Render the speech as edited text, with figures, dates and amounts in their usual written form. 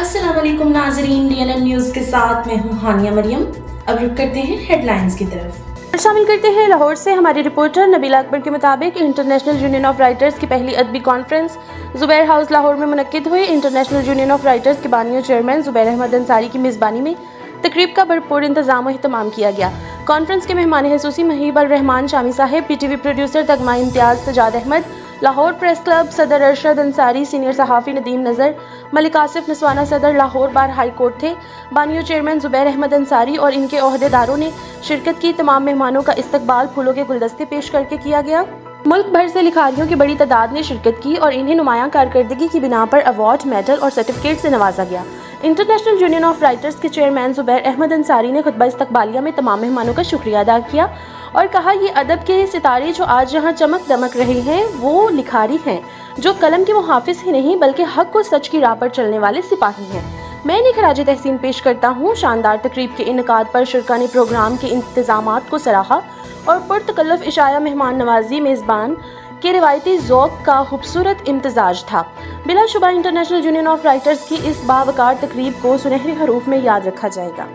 अस्सलाम वालेकुम नाज़रीन, DNN न्यूज़ के साथ मैं हूँ हानिया मरियम। अब रुक करते हैं हेडलाइंस की तरफ। शामिल करते हैं लाहौर से हमारे रिपोर्टर नबीला अकबर के मुताबिक इंटरनेशनल यूनियन ऑफ राइटर्स की पहली अदबी कॉन्फ्रेंस जुबैर हाउस लाहौर में मुनक्किद हुई। इंटरनेशनल यूनियन ऑफ राइटर्स के बानी और चेयरमैन जुबैर अहमद अंसारी की मेज़बानी में तकरीब का भरपूर इंतजाम और एहतमाम किया गया। कॉन्फ्रेंस के मेहमान खसूसी मुहीब अल रहमान शामी साहिब, PTV प्रोड्यूसर तगमा इम्तियाज़ सजाद अहमद, लाहौर प्रेस क्लब सदर अरशद अंसारी, सीनियर सहाफ़ी नदीम नज़र, मलिक आसिफ नसवाना सदर लाहौर बार हाई कोर्ट थे। बानी और चेयरमैन जुबैर अहमद अंसारी और इनके ओहदेदारों ने शिरकत की। तमाम मेहमानों का इस्तकबाल फूलों के गुलदस्ते पेश करके किया गया। मुल्क भर से लिखारियों की बड़ी तादाद ने शिरकत की और इन्हें नुमायां कारकर्दगी की बिना पर अवार्ड, मेडल और सर्टिफिकेट से नवाजा गया। इंटरनेशनल यूनियन ऑफ राइटर्स के चेयरमैन जुबैर अहमद अंसारी ने खुतबा इस्तकबालिया में तमाम मेहमानों का शुक्रिया अदा किया और कहा, ये अदब के सितारे जो आज यहाँ चमक दमक रहे हैं वो लिखारी हैं, जो कलम के मुहाफिज ही नहीं बल्कि हक और सच की राह पर चलने वाले सिपाही हैं। मैं इन्हें खराज तहसीन पेश करता हूँ। शानदार तकरीब के इनकाद पर शुरका ने प्रोग्राम के इंतजामात को सराहा और पुरतकल्लुफ़ इशाया मेहमान नवाजी मेज़बान के रिवायती ज़ौक़ का खूबसूरत इम्तिजाज था। बिलाशुबा इंटरनेशनल यूनियन ऑफ राइटर्स की इस बावकार तकरीब को सुनहरे हरूफ में याद रखा जाएगा।